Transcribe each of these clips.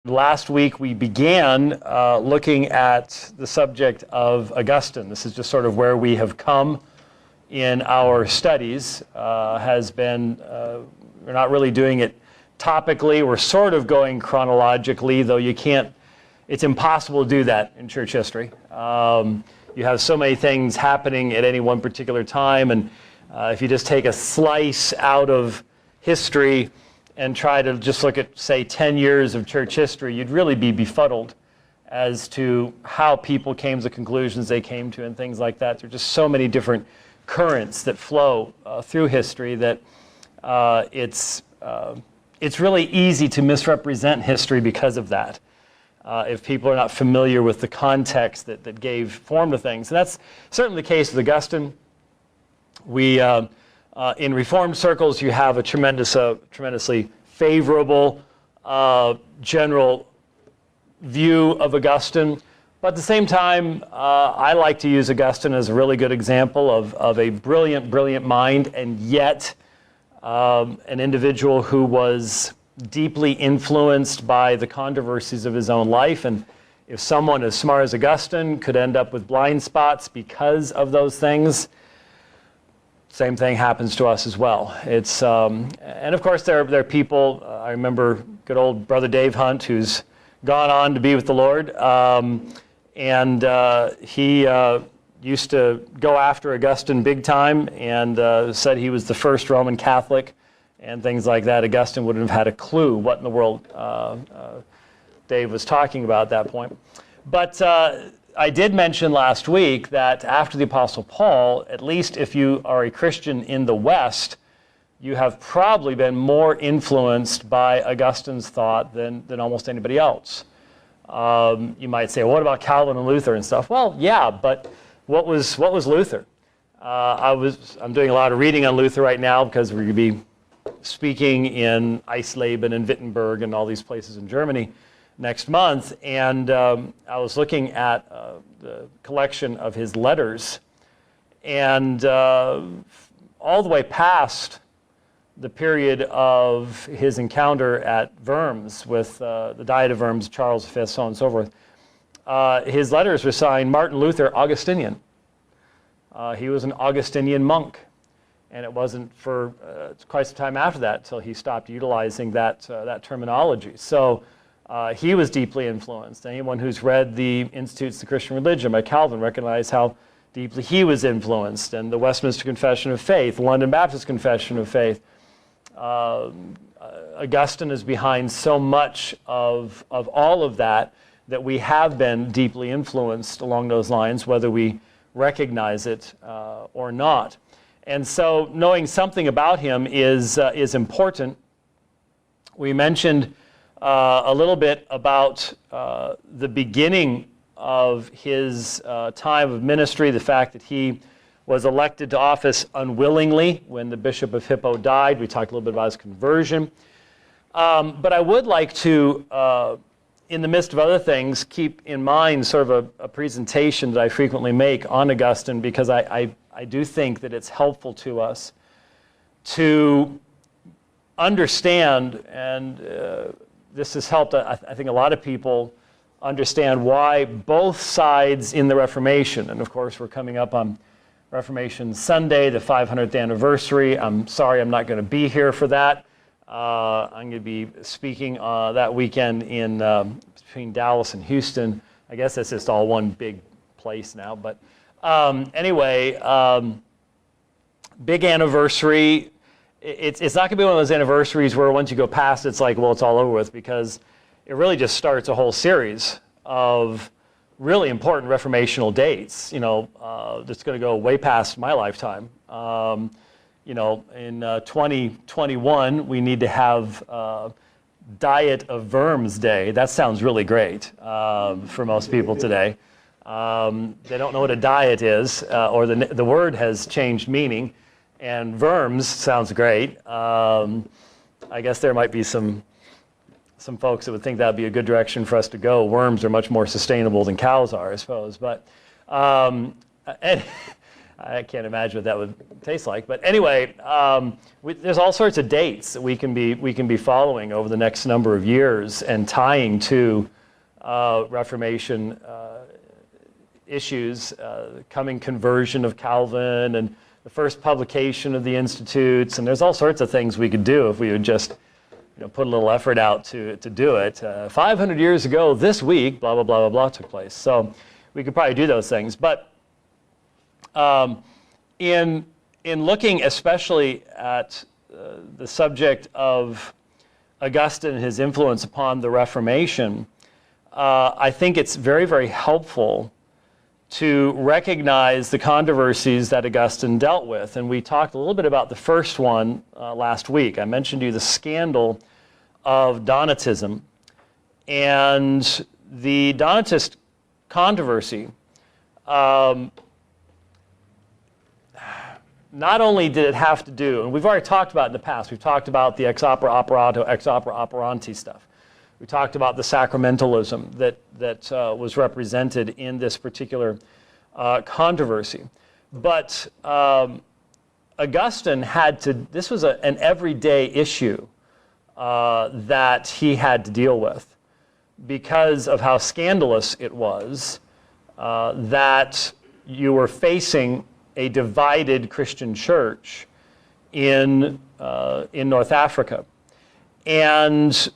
Last week we began looking at the subject of Augustine. This is just sort of where we have come in our studies. We're not really doing it topically. We're sort of going chronologically, though it's impossible to do that in church history. You have so many things happening at any one particular time, and if you just take a slice out of history and try to just look at, say, 10 years of church history, you'd really be befuddled as to how people came to the conclusions they came to and things like that. There are just so many different currents that flow through history that it's really easy to misrepresent history because of that, if people are not familiar with the context that gave form to things. And that's certainly the case with Augustine. In Reformed circles, you have a tremendously favorable general view of Augustine. But at the same time, I like to use Augustine as a really good example of a brilliant mind, and yet an individual who was deeply influenced by the controversies of his own life. And if someone as smart as Augustine could end up with blind spots because of those things, same thing happens to us as well. And of course there are people, I remember good old Brother Dave Hunt, who's gone on to be with the Lord, and he used to go after Augustine big time, and said he was the first Roman Catholic and things like that. Augustine wouldn't have had a clue what in the world Dave was talking about at that point. But I did mention last week that after the Apostle Paul, at least if you are a Christian in the West, you have probably been more influenced by Augustine's thought than almost anybody else. You might say, well, what about Calvin and Luther and stuff? Well, yeah, but what was Luther? I'm doing a lot of reading on Luther right now because we're going to be speaking in Eisleben and Wittenberg and all these places in Germany next month, and I was looking at the collection of his letters, and all the way past the period of his encounter at Worms with the Diet of Worms, Charles V, so on and so forth, his letters were signed Martin Luther, Augustinian. He was an Augustinian monk, and it wasn't for quite some time after that till he stopped utilizing that terminology. So he was deeply influenced. Anyone who's read the Institutes of the Christian Religion by Calvin recognized how deeply he was influenced, and the Westminster Confession of Faith, the London Baptist Confession of Faith. Augustine is behind so much of all of that we have been deeply influenced along those lines, whether we recognize it or not. And so knowing something about him is important. We mentioned a little bit about the beginning of his time of ministry, the fact that he was elected to office unwillingly when the Bishop of Hippo died. We talked a little bit about his conversion. But I would like to, in the midst of other things, keep in mind sort of a presentation that I frequently make on Augustine, because I do think that it's helpful to us to understand, and this has helped, I think, a lot of people understand why both sides in the Reformation, and of course we're coming up on Reformation Sunday, the 500th anniversary. I'm sorry I'm not going to be here for that. I'm going to be speaking that weekend in between Dallas and Houston. I guess that's just all one big place now. But anyway, big anniversary. It's not going to be one of those anniversaries where once you go past, it's like, well, it's all over with, because it really just starts a whole series of really important reformational dates, that's going to go way past my lifetime. In 2021, we need to have Diet of Worms Day. That sounds really great for most people today. They don't know what a diet is, or the word has changed meaning. And worms sounds great. I guess there might be some folks that would think that would be a good direction for us to go. Worms are much more sustainable than cows are, I suppose. But I I can't imagine what that would taste like. But anyway, there's all sorts of dates that we can be following over the next number of years and tying to Reformation issues, coming conversion of Calvin and the first publication of the Institutes, and there's all sorts of things we could do if we would just put a little effort out to do it. 500 years ago this week, blah, blah, blah, blah, blah took place. So we could probably do those things. But in looking especially at the subject of Augustine and his influence upon the Reformation, I think it's very, very helpful to recognize the controversies that Augustine dealt with. And we talked a little bit about the first one last week. I mentioned to you the scandal of Donatism. And the Donatist controversy, not only did it have to do, and we've already talked about it in the past, we've talked about the ex opere operato, ex opere operandi stuff. We talked about the sacramentalism that was represented in this particular controversy. But Augustine had to, this was an everyday issue that he had to deal with because of how scandalous it was that you were facing a divided Christian church in North Africa. And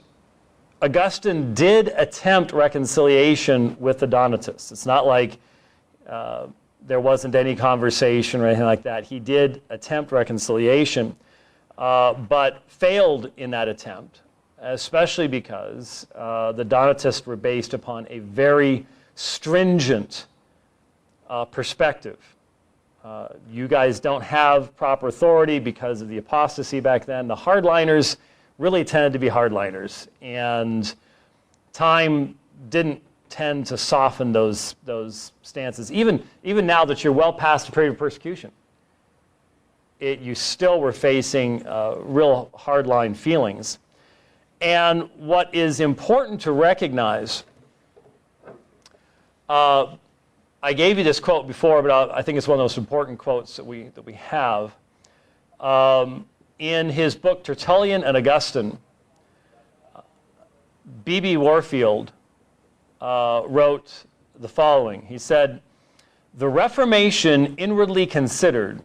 Augustine did attempt reconciliation with the Donatists. It's not like there wasn't any conversation or anything like that. He did attempt reconciliation, but failed in that attempt, especially because the Donatists were based upon a very stringent perspective. You guys don't have proper authority because of the apostasy back then. The hardliners really tended to be hardliners, and time didn't tend to soften those stances. Even now that you're well past the period of persecution, you still were facing real hardline feelings. And what is important to recognize, I gave you this quote before, but I think it's one of the most important quotes that we have. In his book Tertullian and Augustine, B.B. Warfield wrote the following. He said, "The Reformation, inwardly considered,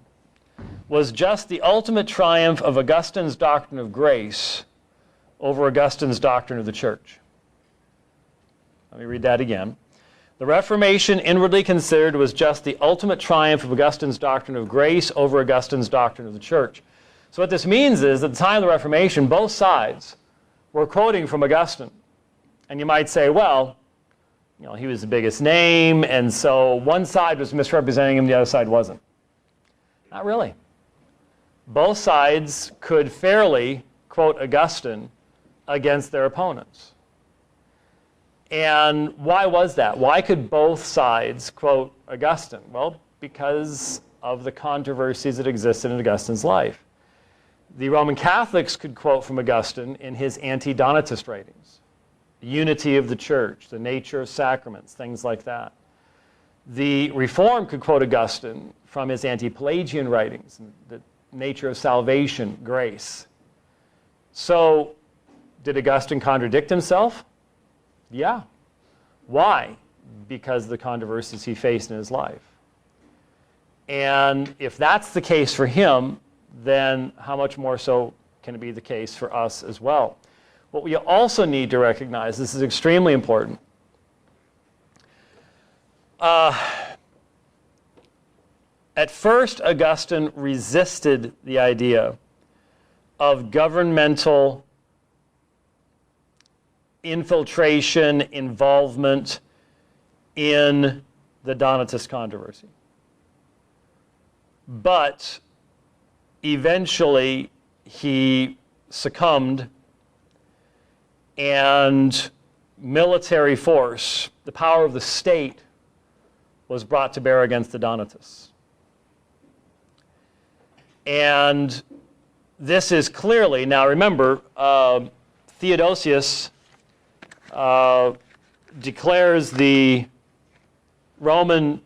was just the ultimate triumph of Augustine's doctrine of grace over Augustine's doctrine of the church." Let me read that again. "The Reformation, inwardly considered, was just the ultimate triumph of Augustine's doctrine of grace over Augustine's doctrine of the church." So what this means is, at the time of the Reformation, both sides were quoting from Augustine. And you might say, well, he was the biggest name, and so one side was misrepresenting him, the other side wasn't. Not really. Both sides could fairly quote Augustine against their opponents. And why was that? Why could both sides quote Augustine? Well, because of the controversies that existed in Augustine's life. The Roman Catholics could quote from Augustine in his anti-Donatist writings, the unity of the church, the nature of sacraments, things like that. The Reformed could quote Augustine from his anti-Pelagian writings, the nature of salvation, grace. So, did Augustine contradict himself? Yeah. Why? Because of the controversies he faced in his life. And if that's the case for him, then how much more so can it be the case for us as well? What we also need to recognize, this is extremely important, at first Augustine resisted the idea of governmental infiltration, involvement in the Donatist controversy. But eventually, he succumbed, and military force, the power of the state, was brought to bear against the Donatists. And this is clearly, now remember, Theodosius declares the Roman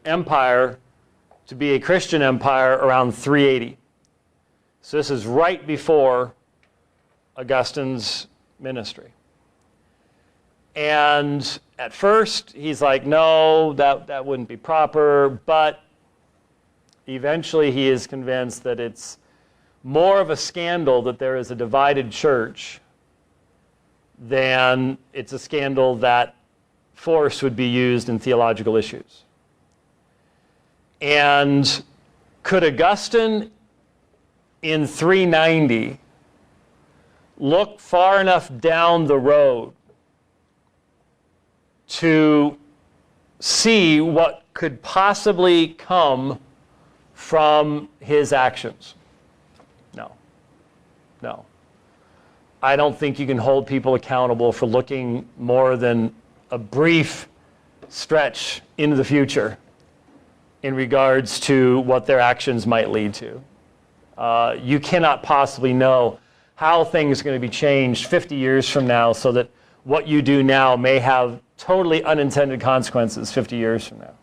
Empire to be a Christian empire around 380. So this is right before Augustine's ministry. And at first, he's like, no, that wouldn't be proper, but eventually he is convinced that it's more of a scandal that there is a divided church than it's a scandal that force would be used in theological issues. And could Augustine in 390 look far enough down the road to see what could possibly come from his actions? No. No. I don't think you can hold people accountable for looking more than a brief stretch into the future in regards to what their actions might lead to. You cannot possibly know how things are going to be changed 50 years from now so that what you do now may have totally unintended consequences 50 years from now.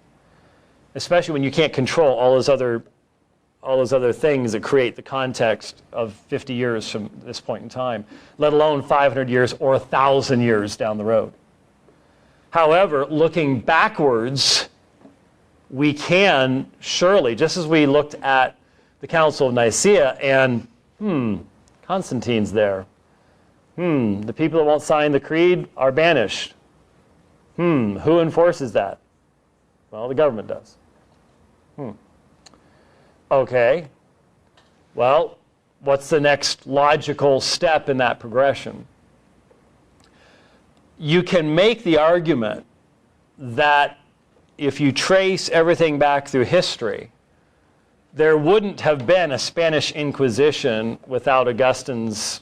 Especially when you can't control all those other things that create the context of 50 years from this point in time, let alone 500 years or 1,000 years down the road. However, looking backwards, we can surely, just as we looked at the Council of Nicaea and, Constantine's there. The people that won't sign the creed are banished. Who enforces that? Well, the government does. Okay. Well, what's the next logical step in that progression? You can make the argument that if you trace everything back through history, there wouldn't have been a Spanish Inquisition without Augustine's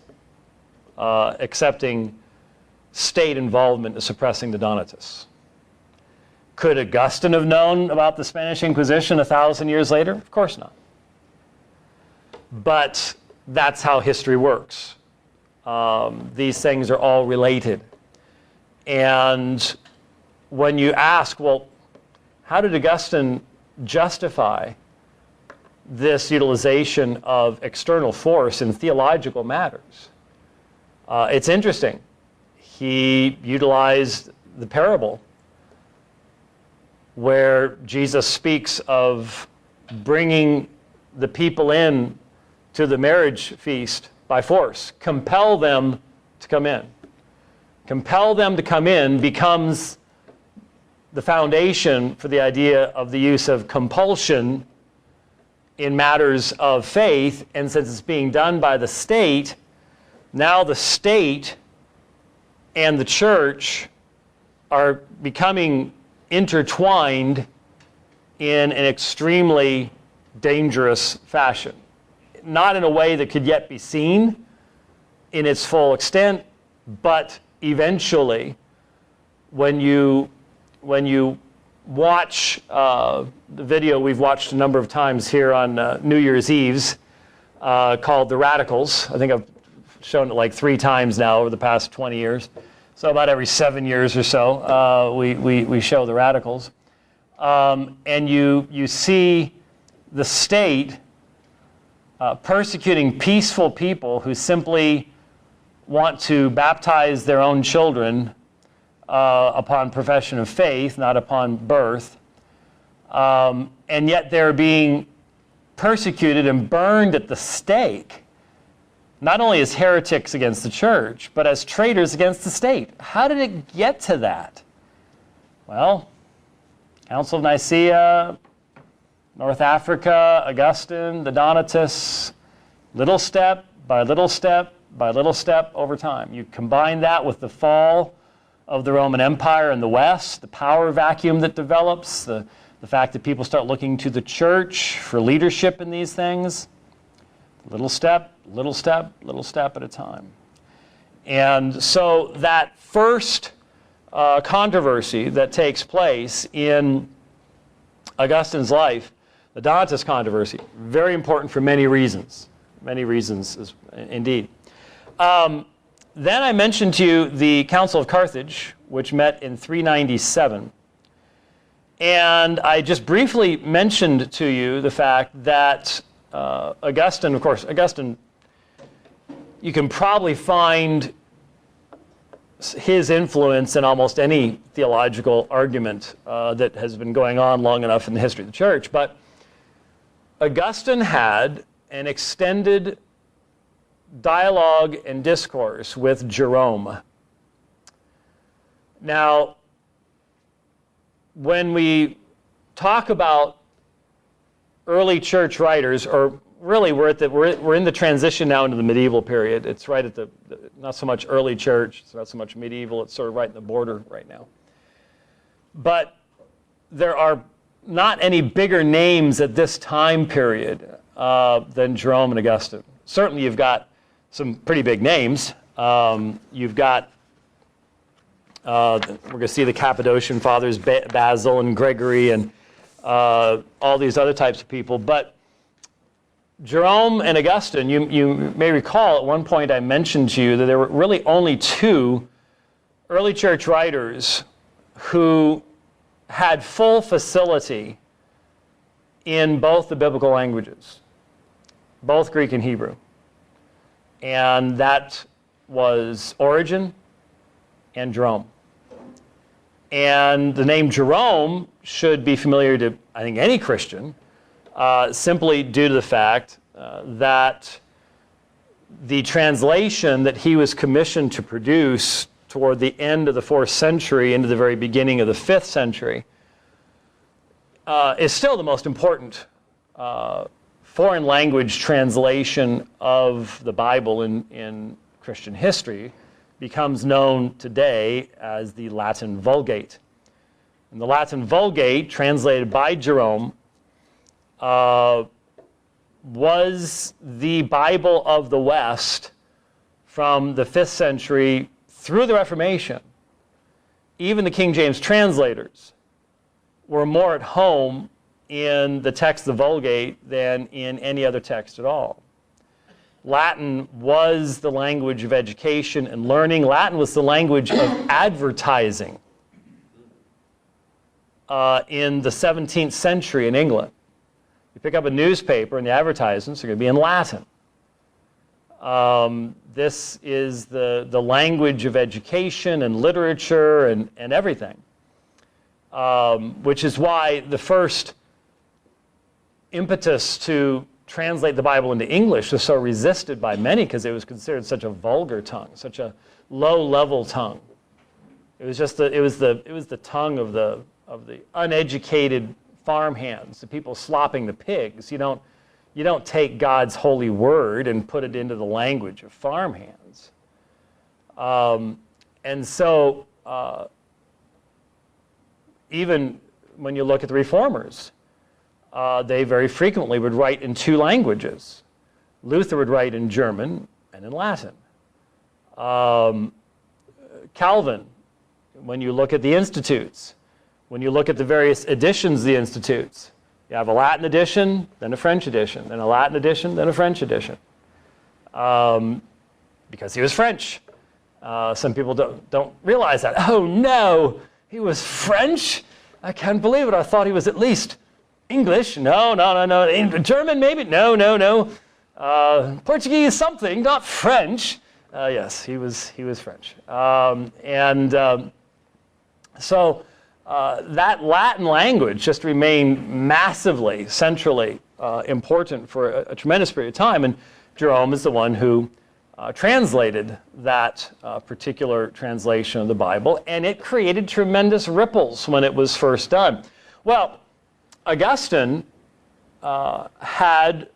accepting state involvement in suppressing the Donatists. Could Augustine have known about the Spanish Inquisition 1,000 years later? Of course not. But that's how history works. These things are all related. And when you ask, well, how did Augustine justify this utilization of external force in theological matters? It's interesting. He utilized the parable where Jesus speaks of bringing the people in to the marriage feast by force. Compel them to come in. Compel them to come in becomes the foundation for the idea of the use of compulsion in matters of faith, and since it's being done by the state, now the state and the church are becoming intertwined in an extremely dangerous fashion. Not in a way that could yet be seen in its full extent, but eventually, when you watch the video we've watched a number of times here on New Year's Eves called The Radicals. I think I've shown it like 3 times now over the past 20 years. So about every 7 years or so, we show The Radicals. And you see the state persecuting peaceful people who simply want to baptize their own children upon profession of faith, not upon birth. And yet they're being persecuted and burned at the stake, not only as heretics against the church, but as traitors against the state. How did it get to that? Well, Council of Nicaea, North Africa, Augustine, the Donatists, little step by little step by little step over time. You combine that with the fall of the Roman Empire in the West, the power vacuum that develops, the fact that people start looking to the church for leadership in these things, little step, little step, little step at a time. And so that first controversy that takes place in Augustine's life, the Donatist controversy, very important for many reasons indeed. Then I mentioned to you the Council of Carthage, which met in 397. And I just briefly mentioned to you the fact that Augustine, of course, you can probably find his influence in almost any theological argument that has been going on long enough in the history of the church. But Augustine had an extended dialogue and discourse with Jerome. Now, when we talk about early church writers, or really we're in the transition now into the medieval period. It's right at the not so much early church, it's not so much medieval, it's sort of right in the border right now. But there are not any bigger names at this time period than Jerome and Augustine. Certainly you've got some pretty big names. You've got we're going to see the Cappadocian Fathers, Basil and Gregory, and all these other types of people. But Jerome and Augustine, you may recall at one point I mentioned to you that there were really only two early church writers who had full facility in both the biblical languages, both Greek and Hebrew. And that was Origen and Jerome. And the name Jerome should be familiar to, I think, any Christian, simply due to the fact that the translation that he was commissioned to produce toward the end of the 4th century into the very beginning of the 5th century is still the most important foreign language translation of the Bible in Christian history. Becomes known today as the Latin Vulgate. And the Latin Vulgate, translated by Jerome, was the Bible of the West from the 5th century through the Reformation. Even the King James translators were more at home in the text of the Vulgate than in any other text at all. Latin was the language of education and learning. Latin was the language of advertising in the 17th century in England. You pick up a newspaper and the advertisements are going to be in Latin. This is the language of education and literature and everything, which is why the first impetus to translate the Bible into English was so resisted by many because it was considered such a vulgar tongue, such a low-level tongue. It was just it was the tongue of the uneducated farmhands, the people slopping the pigs. You don't take God's holy word and put it into the language of farmhands. And so even when you look at the Reformers, they very frequently would write in two languages. Luther would write in German and in Latin. Calvin, when you look at the Institutes, when you look at the various editions of the Institutes, you have a Latin edition, then a French edition, then a Latin edition, then a French edition. Because he was French. Some people don't realize that. Oh no, he was French? I can't believe it. I thought he was at least English? No. German, maybe? No. Portuguese, something, not French. Yes, he was French. So that Latin language just remained massively, centrally important for a tremendous period of time. And Jerome is the one who translated that particular translation of the Bible, and it created tremendous ripples when it was first done. Well, Augustine had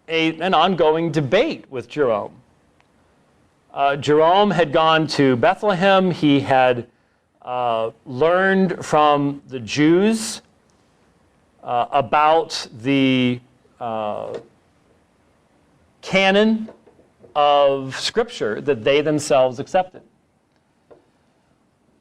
an ongoing debate with Jerome. Jerome had gone to Bethlehem. He had learned from the Jews about the canon of Scripture that they themselves accepted.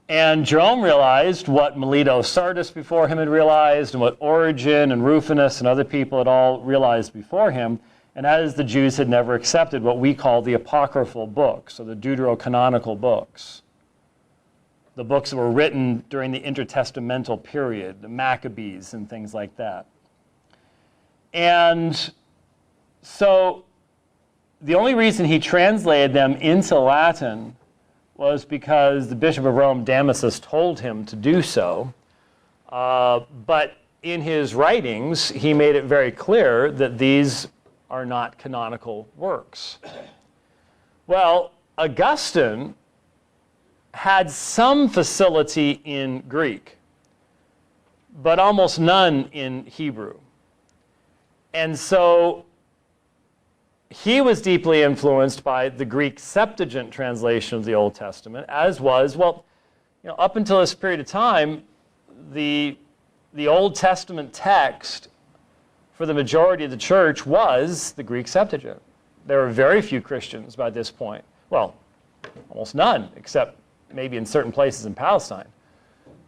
And Jerome realized what Melito Sardis before him had realized, and what Origen and Rufinus and other people had all realized before him, and that is the Jews had never accepted what we call the apocryphal books, or the deuterocanonical books. the books that were written during the intertestamental period, the Maccabees and things like that. And so the only reason he translated them into Latin was because the Bishop of Rome, Damasus, told him to do so. But in his writings, he made it very clear that these are not canonical works. Well, Augustine had some facility in Greek, but almost none in Hebrew. And so he was deeply influenced by the Greek Septuagint translation of the Old Testament, as was, well, up until this period of time, the Old Testament text for the majority of the church was the Greek Septuagint. There were very few Christians by this point. Well, almost none, except maybe in certain places in Palestine,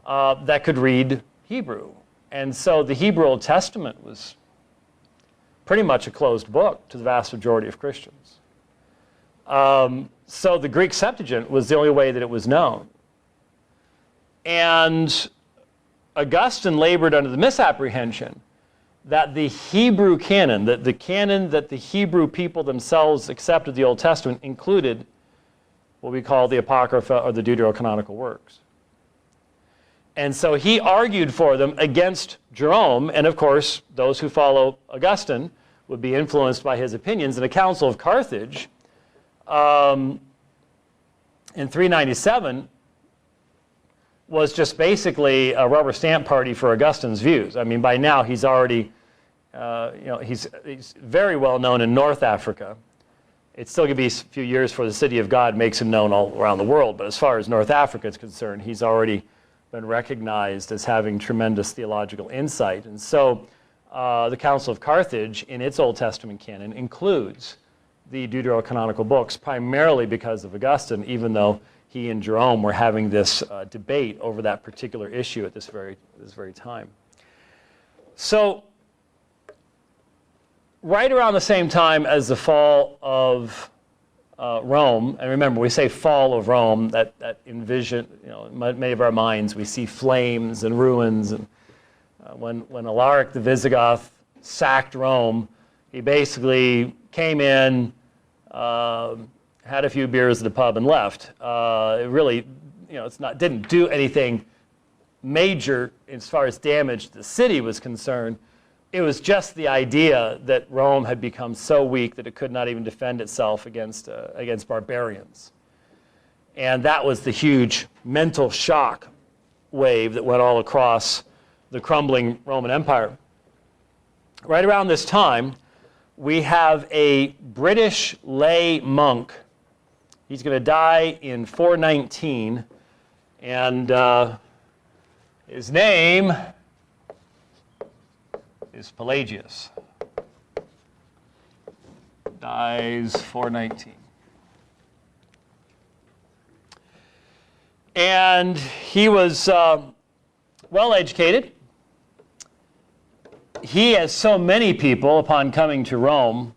that could read Hebrew. And so the Hebrew Old Testament was pretty much a closed book to the vast majority of Christians. So the Greek Septuagint was the only way that it was known. And Augustine labored under the misapprehension that the Hebrew canon, that the canon that the Hebrew people themselves accepted the Old Testament, included what we call the Apocrypha or the Deuterocanonical works. And so he argued for them against Jerome, and of course, those who follow Augustine would be influenced by his opinions. In a Council of Carthage, in 397, was just basically a rubber stamp party for Augustine's views. I mean, by now he's already, he's very well known in North Africa. It's still going to be a few years before the City of God makes him known all around the world, but as far as North Africa is concerned, he's already been recognized as having tremendous theological insight. And so the Council of Carthage, in its Old Testament canon, includes the Deuterocanonical books, primarily because of Augustine, even though he and Jerome were having this debate over that particular issue at this very time. So right around the same time as the fall of Rome, and remember, we say fall of Rome, that envision, in many of our minds, we see flames and ruins. And when Alaric the Visigoth sacked Rome, he basically came in, had a few beers at the pub, and left. It really, didn't do anything major as far as damage to the city was concerned. It was just the idea that Rome had become so weak that it could not even defend itself against barbarians. And that was the huge mental shock wave that went all across the crumbling Roman Empire. Right around this time, we have a British lay monk. He's going to die in 419, and his name is Pelagius. Dies 419. And he was well educated. He, as so many people upon coming to Rome,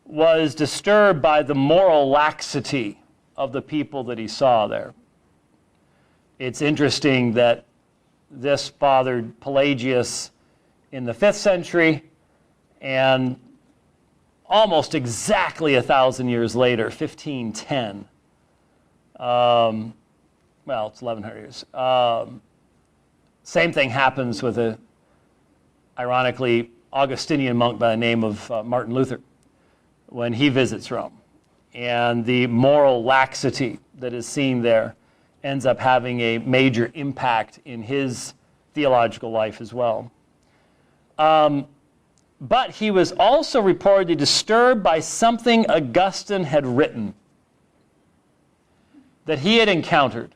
was disturbed by the moral laxity of the people that he saw there. It's interesting that this bothered Pelagius in the 5th century, and almost exactly 1,000 years later, 1510, well, it's 1,100 years, same thing happens with a, ironically, Augustinian monk by the name of Martin Luther when he visits Rome. And the moral laxity that is seen there ends up having a major impact in his theological life as well. But he was also reportedly disturbed by something Augustine had written that he had encountered.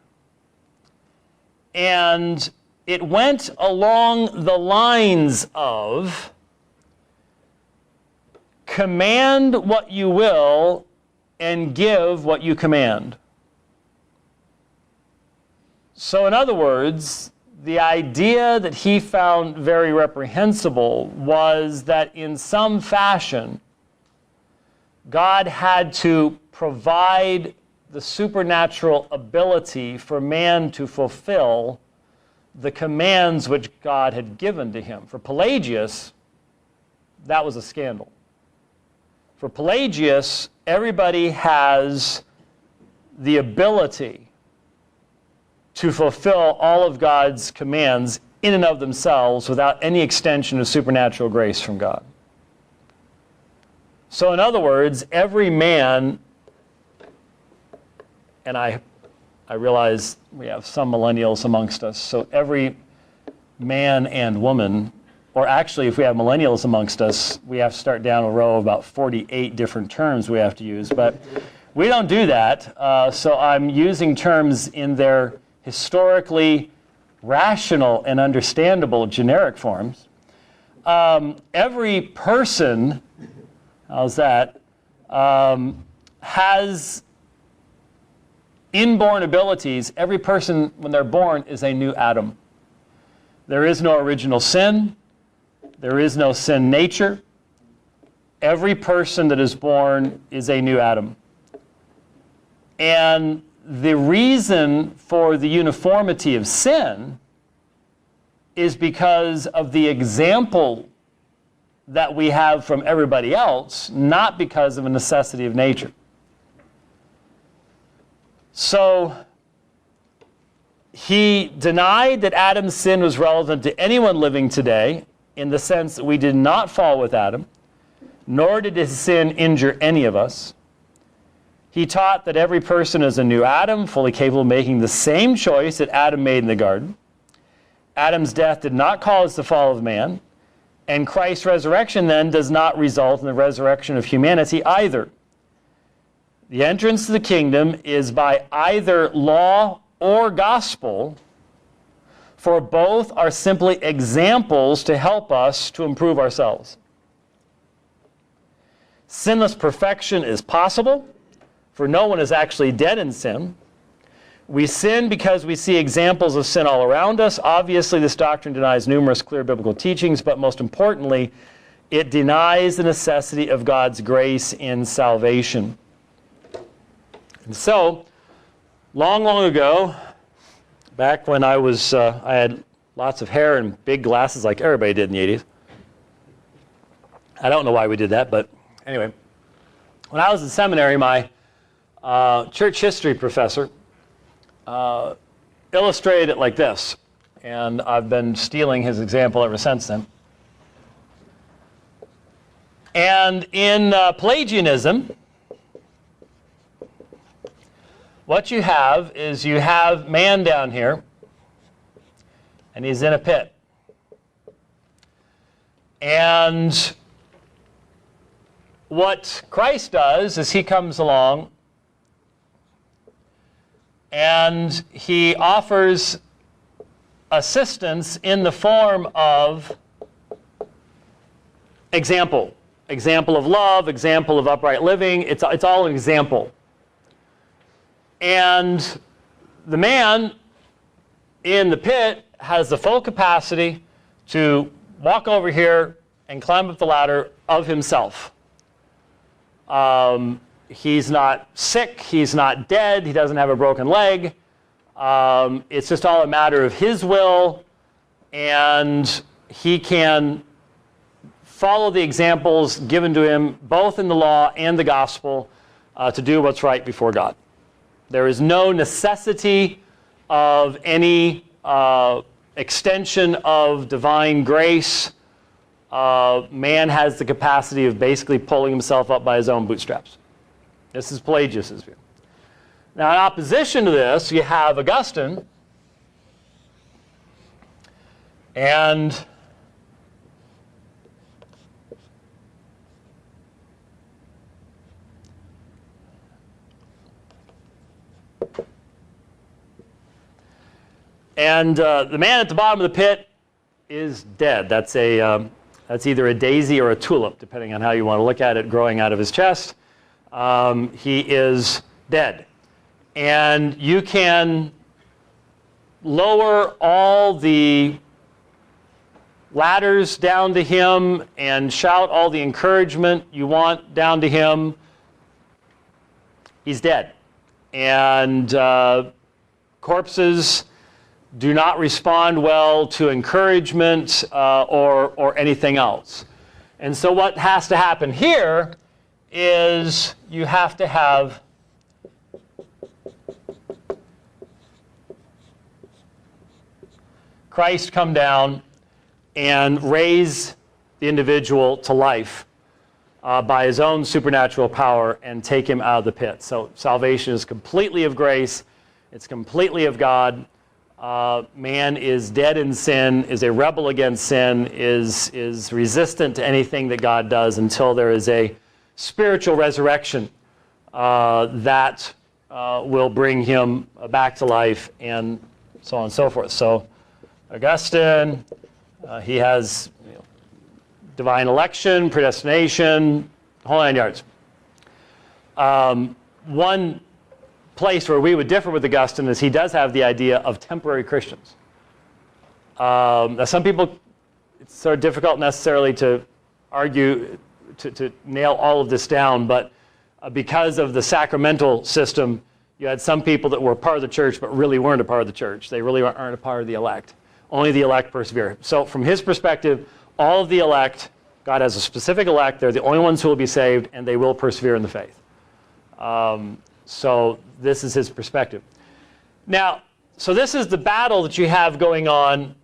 And it went along the lines of, command what you will and give what you command. So in other words, the idea that he found very reprehensible was that in some fashion, God had to provide the supernatural ability for man to fulfill the commands which God had given to him. For Pelagius, that was a scandal. For Pelagius, everybody has the ability to fulfill all of God's commands in and of themselves without any extension of supernatural grace from God. So in other words, every man, and I realize we have some millennials amongst us, so every man and woman, or actually if we have millennials amongst us, we have to start down a row of about 48 different terms we have to use, but we don't do that, so I'm using terms in their historically rational and understandable generic forms. Every person, how's that, has inborn abilities. Every person, when they're born, is a new Adam. There is no original sin. There is no sin nature. Every person that is born is a new Adam. And the reason for the uniformity of sin is because of the example that we have from everybody else, not because of a necessity of nature. So he denied that Adam's sin was relevant to anyone living today, in the sense that we did not fall with Adam, nor did his sin injure any of us. He taught that every person is a new Adam, fully capable of making the same choice that Adam made in the garden. Adam's death did not cause the fall of man, and Christ's resurrection then does not result in the resurrection of humanity either. The entrance to the kingdom is by either law or gospel, for both are simply examples to help us to improve ourselves. Sinless perfection is possible, for no one is actually dead in sin. We sin because we see examples of sin all around us. Obviously, this doctrine denies numerous clear biblical teachings, but most importantly, it denies the necessity of God's grace in salvation. And so, long, long ago, back when I had lots of hair and big glasses like everybody did in the 80s. I don't know why we did that, but anyway. When I was in seminary, my church history professor illustrated it like this, and I've been stealing his example ever since then. And in Pelagianism, what you have is you have man down here, and he's in a pit. And what Christ does is he comes along and he offers assistance in the form of example. Example of love, example of upright living. It's all an example. And the man in the pit has the full capacity to walk over here and climb up the ladder of himself. He's not sick, he's not dead, he doesn't have a broken leg. It's just all a matter of his will, and he can follow the examples given to him both in the law and the gospel to do what's right before God. There is no necessity of any extension of divine grace. Man has the capacity of basically pulling himself up by his own bootstraps. This is Pelagius' view. Now, in opposition to this, you have Augustine, and the man at the bottom of the pit is dead. That's either a daisy or a tulip, depending on how you want to look at it, growing out of his chest. He is dead. And you can lower all the ladders down to him and shout all the encouragement you want down to him. He's dead. And corpses do not respond well to encouragement or anything else. And so what has to happen here is you have to have Christ come down and raise the individual to life by his own supernatural power and take him out of the pit. So salvation is completely of grace. It's completely of God. Man is dead in sin, is a rebel against sin, is resistant to anything that God does until there is a spiritual resurrection that will bring him back to life, and so on and so forth. So Augustine, he has divine election, predestination, whole 9 yards. One place where we would differ with Augustine is he does have the idea of temporary Christians. Now some people, it's sort of difficult necessarily to argue, to nail all of this down, but because of the sacramental system, you had some people that were part of the church but really weren't a part of the church. They really aren't a part of the elect. Only the elect persevere. So from his perspective, all of the elect, God has a specific elect, they're the only ones who will be saved, and they will persevere in the faith. So this is his perspective. Now, so this is the battle that you have going on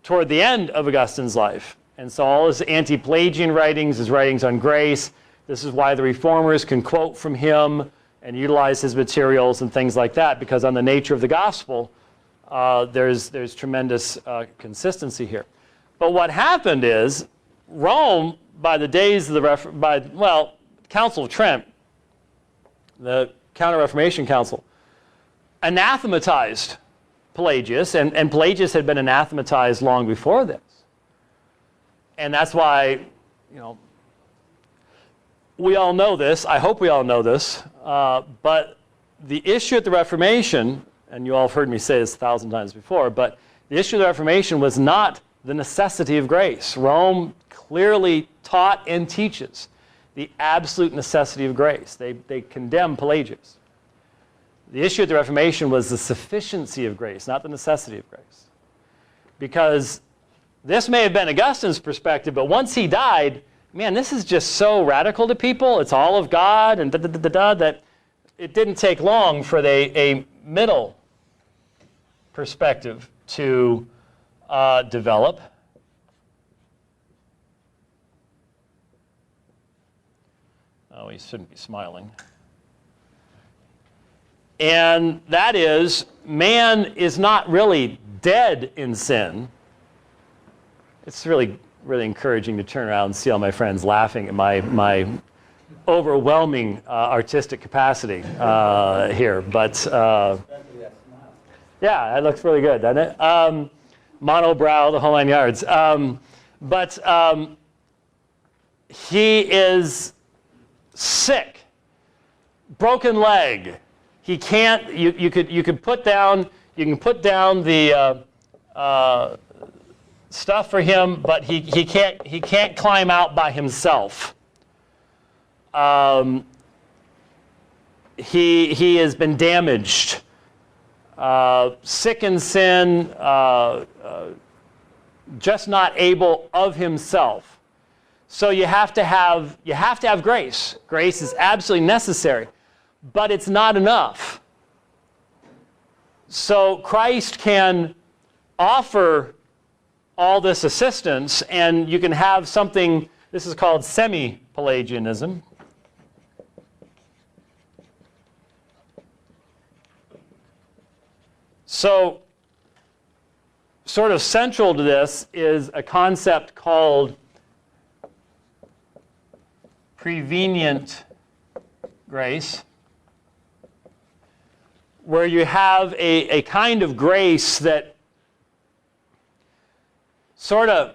toward the end of Augustine's life. And so all his anti-Pelagian writings, his writings on grace, this is why the reformers can quote from him and utilize his materials and things like that, because on the nature of the gospel, there's tremendous consistency here. But what happened is, Rome, by the days of the Council of Trent, the Counter-Reformation Council, anathematized Pelagius, and Pelagius had been anathematized long before this. And that's why, we all know this, I hope we all know this, but the issue at the Reformation, and you all have heard me say this 1,000 times before, but the issue of the Reformation was not the necessity of grace. Rome clearly taught and teaches the absolute necessity of grace. They condemn Pelagius. The issue of the Reformation was the sufficiency of grace, not the necessity of grace. Because this may have been Augustine's perspective, but once he died, man, this is just so radical to people. It's all of God and that it didn't take long for a middle perspective to develop. Oh, he shouldn't be smiling. And that is, man is not really dead in sin. It's really encouraging to turn around and see all my friends laughing at my overwhelming artistic capacity here. But yeah, that looks really good, doesn't it? Monobrow, the whole 9 yards. But he is sick, broken leg. He can't. You can put down the stuff for him, but he can't climb out by himself. He has been damaged, sick in sin, just not able of himself. So you have to have grace. Grace is absolutely necessary, but it's not enough. So Christ can offer all this assistance, and you can have something, this is called semi-Pelagianism. So, sort of central to this is a concept called prevenient grace, where you have a kind of grace that sort of,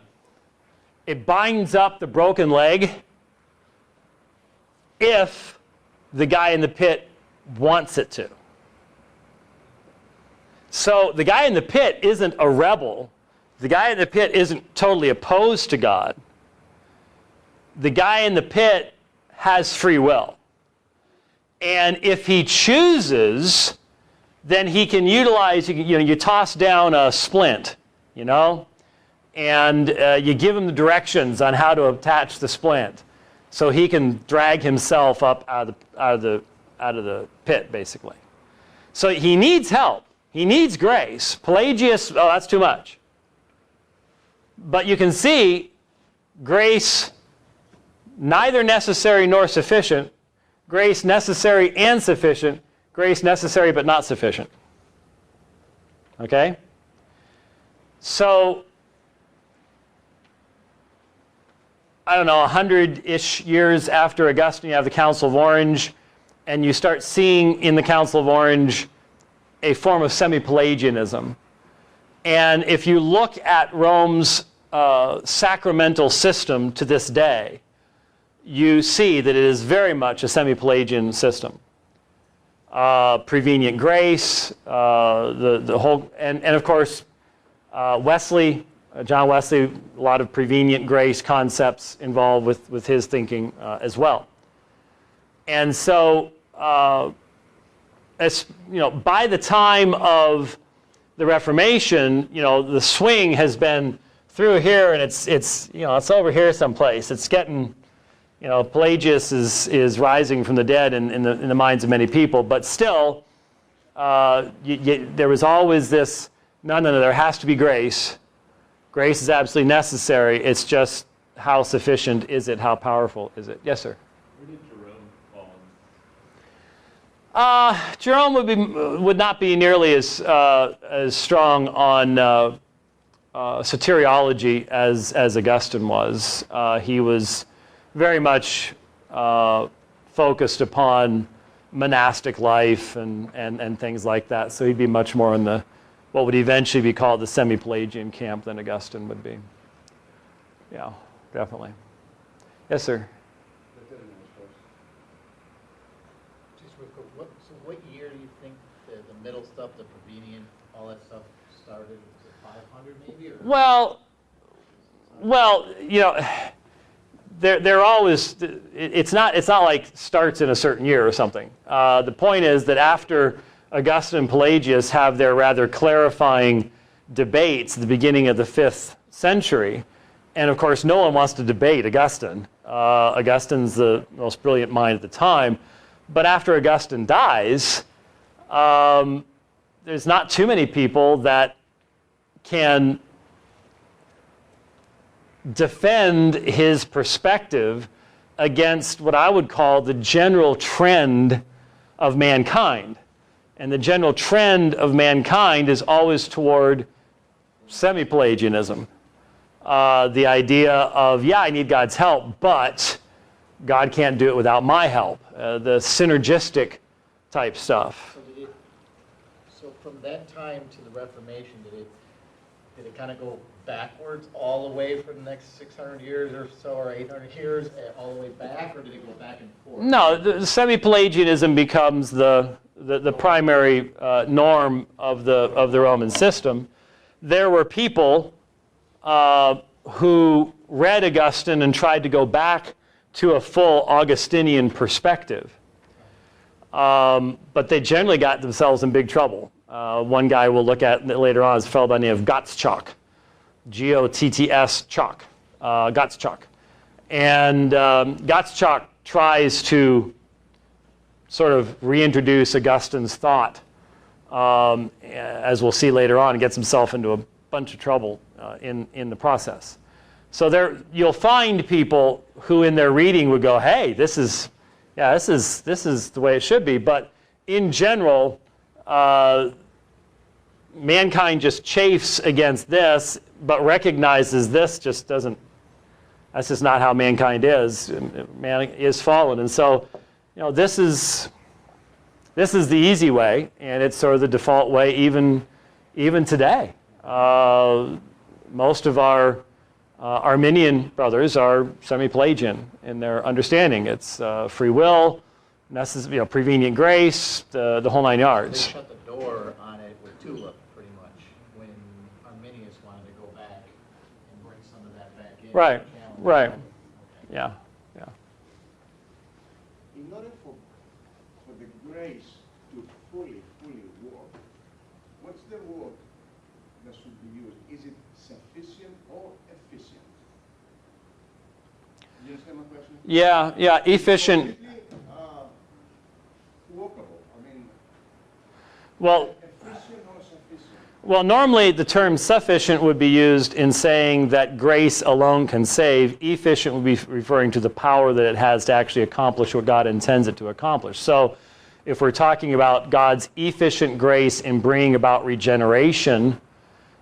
it binds up the broken leg if the guy in the pit wants it to. So the guy in the pit isn't a rebel. The guy in the pit isn't totally opposed to God. The guy in the pit has free will. And if he chooses, then he can utilize, you toss down a splint, and you give him the directions on how to attach the splint, so he can drag himself up out of the pit, basically. So he needs help. He needs grace. Pelagius, oh, that's too much. But you can see grace neither necessary nor sufficient, grace necessary and sufficient, grace necessary but not sufficient. Okay? So, I don't know, 100-ish years after Augustine, you have the Council of Orange, and you start seeing in the Council of Orange a form of semi-Pelagianism. And if you look at Rome's sacramental system to this day, you see that it is very much a semi-Pelagian system. Prevenient grace, the whole, and of course, Wesley, John Wesley, a lot of prevenient grace concepts involved with his thinking as well. And so, by the time of the Reformation, the swing has been through here, and it's over here someplace. It's getting, Pelagius is rising from the dead in the minds of many people, but still, there was always this, no, there has to be grace. Grace is absolutely necessary. It's just how sufficient is it? How powerful is it? Yes, sir? Where did Jerome fall? Jerome would not be nearly as strong on soteriology as Augustine was. He was very much focused upon monastic life and things like that. So he'd be much more in the what would eventually be called the semi-Pelagian camp than Augustine would be. Yeah, definitely. Yes, sir? Just real quick, what year do you think the middle stuff, the prevenient, all that stuff started? Was it 500 maybe? Or? Well, they're always, it's not like starts in a certain year or something. The point is that after Augustine and Pelagius have their rather clarifying debates at the beginning of the 5th century, and of course no one wants to debate Augustine. Augustine's the most brilliant mind at the time, but after Augustine dies, there's not too many people that can defend his perspective against what I would call the general trend of mankind. And the general trend of mankind is always toward semi-Pelagianism. The idea of, yeah, I need God's help, but God can't do it without my help. The synergistic type stuff. So from that time to the Reformation, did it kind of go backwards all the way for the next 600 years or so, or 800 years, all the way back, or did it go back and forth? No, the semi-Pelagianism becomes the primary norm of the Roman system. There were people who read Augustine and tried to go back to a full Augustinian perspective. But they generally got themselves in big trouble. One guy we'll look at later on is a fellow by the name of Gottschalk. Gottschalk. Gottschalk. And Gottschalk tries to sort of reintroduce Augustine's thought, as we'll see later on, and gets himself into a bunch of trouble in the process. So there, you'll find people who in their reading would go, hey, this is the way it should be. But in general, mankind just chafes against this, but recognizes this just doesn't, that's just not how mankind is. Man is fallen. And so, this is the easy way, and it's sort of the default way even today. Most of our Arminian brothers are semi-Pelagian in their understanding. It's free will, prevenient grace, the whole 9 yards. They shut the door on it with Tulip, pretty much, when Arminius wanted to go back and bring some of that back in. Right. Okay. Yeah. In order for the grace to fully work, what's the word that should be used? Is it sufficient or efficient? You understand my question? Yeah, efficient. Workable. I mean, Well, efficient or sufficient? Well, normally the term sufficient would be used in saying that grace alone can save. Efficient would be referring to the power that it has to actually accomplish what God intends it to accomplish. So if we're talking about God's efficient grace in bringing about regeneration,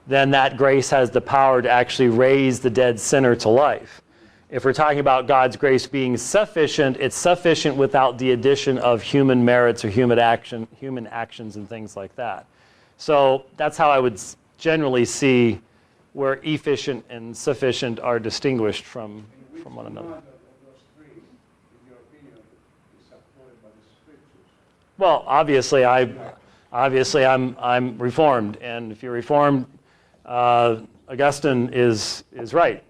then that grace has the power to actually raise the dead sinner to life. If we're talking about God's grace being sufficient, it's sufficient without the addition of human merits or human actions and things like that. So that's how I would generally see where efficient and sufficient are distinguished from one another. One of those three, in your opinion, is supported by the Scriptures? Well, obviously I'm Reformed, and if you're Reformed, Augustine is right.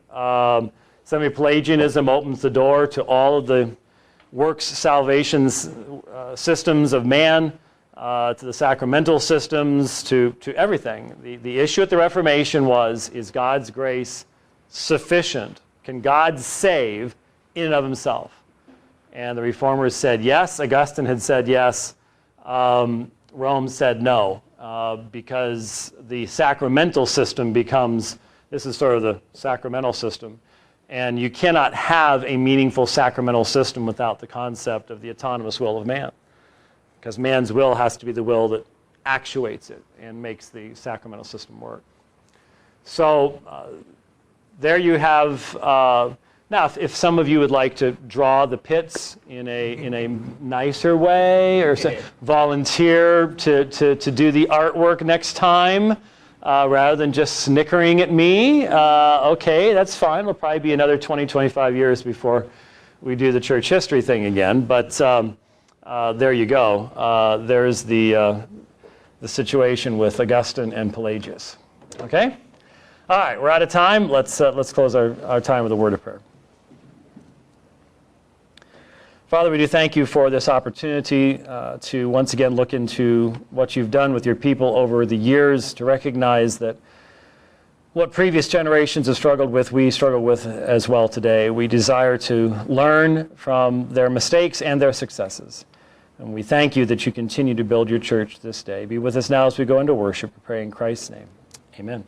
Semi-Pelagianism opens the door to all of the works salvation systems of man, to the sacramental systems, to everything. The issue at the Reformation is God's grace sufficient? Can God save in and of himself? And the Reformers said yes. Augustine had said yes. Rome said no, because the sacramental system becomes, this is sort of the sacramental system, and you cannot have a meaningful sacramental system without the concept of the autonomous will of man, because man's will has to be the will that actuates it and makes the sacramental system work. So there you have, now if some of you would like to draw the pits in a nicer way, or volunteer to do the artwork next time, rather than just snickering at me, okay, that's fine. It'll probably be another 20, 25 years before we do the church history thing again, but there you go. There's the situation with Augustine and Pelagius. Okay? All right, we're out of time. Let's close our time with a word of prayer. Father, we do thank you for this opportunity to once again look into what you've done with your people over the years, to recognize that what previous generations have struggled with, we struggle with as well today. We desire to learn from their mistakes and their successes. And we thank you that you continue to build your church this day. Be with us now as we go into worship. We pray in Christ's name. Amen.